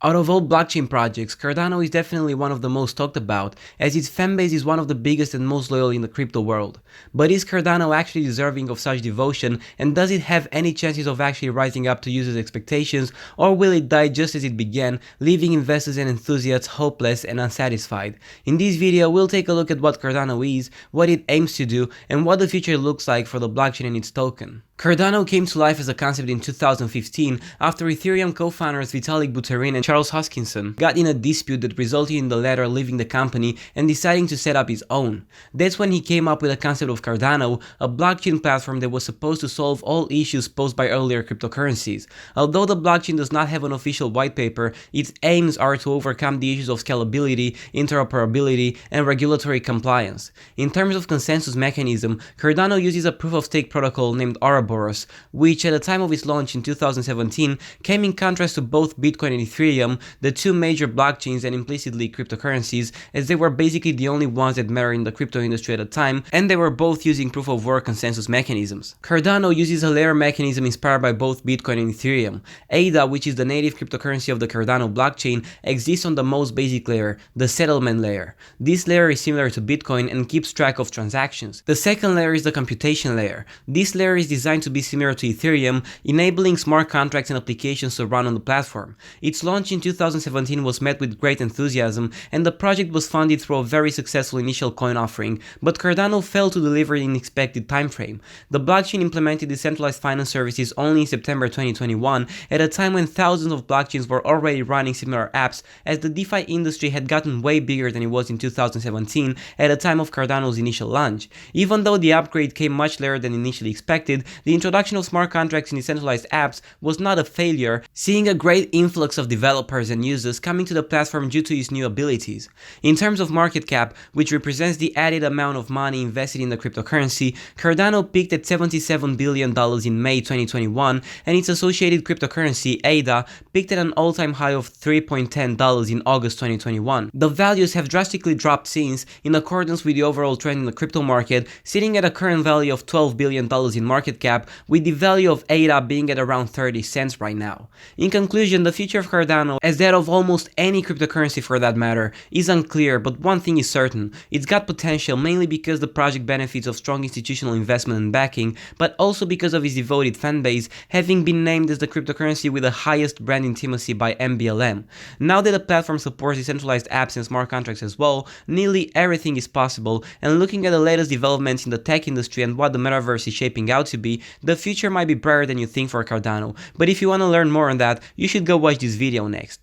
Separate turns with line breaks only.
Out of all blockchain projects, Cardano is definitely one of the most talked about, as its fanbase is one of the biggest and most loyal in the crypto world. But is Cardano actually deserving of such devotion, and does it have any chances of actually rising up to users' expectations, or will it die just as it began, leaving investors and enthusiasts hopeless and unsatisfied? In this video, we'll take a look at what Cardano is, what it aims to do, and what the future looks like for the blockchain and its token. Cardano came to life as a concept in 2015 after Ethereum co-founders Vitalik Buterin and Charles Hoskinson got in a dispute that resulted in the latter leaving the company and deciding to set up his own. That's when he came up with the concept of Cardano, a blockchain platform that was supposed to solve all issues posed by earlier cryptocurrencies. Although the blockchain does not have an official white paper, its aims are to overcome the issues of scalability, interoperability, and regulatory compliance. In terms of consensus mechanism, Cardano uses a proof-of-stake protocol named Ouroboros, which at the time of its launch in 2017 came in contrast to both Bitcoin and Ethereum, the two major blockchains and implicitly cryptocurrencies, as they were basically the only ones that mattered in the crypto industry at the time, and they were both using proof-of-work consensus mechanisms. Cardano uses a layer mechanism inspired by both Bitcoin and Ethereum. ADA, which is the native cryptocurrency of the Cardano blockchain, exists on the most basic layer, the settlement layer. This layer is similar to Bitcoin and keeps track of transactions. The second layer is the computation layer. This layer is designed to be similar to Ethereum, enabling smart contracts and applications to run on the platform. Its launch in 2017 was met with great enthusiasm, and the project was funded through a very successful initial coin offering, but Cardano failed to deliver in the expected timeframe. The blockchain implemented decentralized finance services only in September 2021, at a time when thousands of blockchains were already running similar apps, as the DeFi industry had gotten way bigger than it was in 2017 at the time of Cardano's initial launch. Even though the upgrade came much later than initially expected, the introduction of smart contracts in decentralized apps was not a failure, seeing a great influx of developers and users coming to the platform due to its new abilities. In terms of market cap, which represents the added amount of money invested in the cryptocurrency, Cardano peaked at $77 billion in May 2021, and its associated cryptocurrency, ADA, peaked at an all-time high of $3.10 in August 2021. The values have drastically dropped since, in accordance with the overall trend in the crypto market, sitting at a current value of $12 billion in market cap, with the value of ADA being at around 30 cents right now. In conclusion, the future of Cardano, as that of almost any cryptocurrency for that matter, is unclear, but one thing is certain: it's got potential, mainly because the project benefits of strong institutional investment and backing, but also because of its devoted fanbase, having been named as the cryptocurrency with the highest brand intimacy by MBLM. Now that the platform supports decentralized apps and smart contracts as well, nearly everything is possible, and looking at the latest developments in the tech industry and what the metaverse is shaping out to be, the future might be brighter than you think for Cardano. But if you want to learn more on that, you should go watch this video next.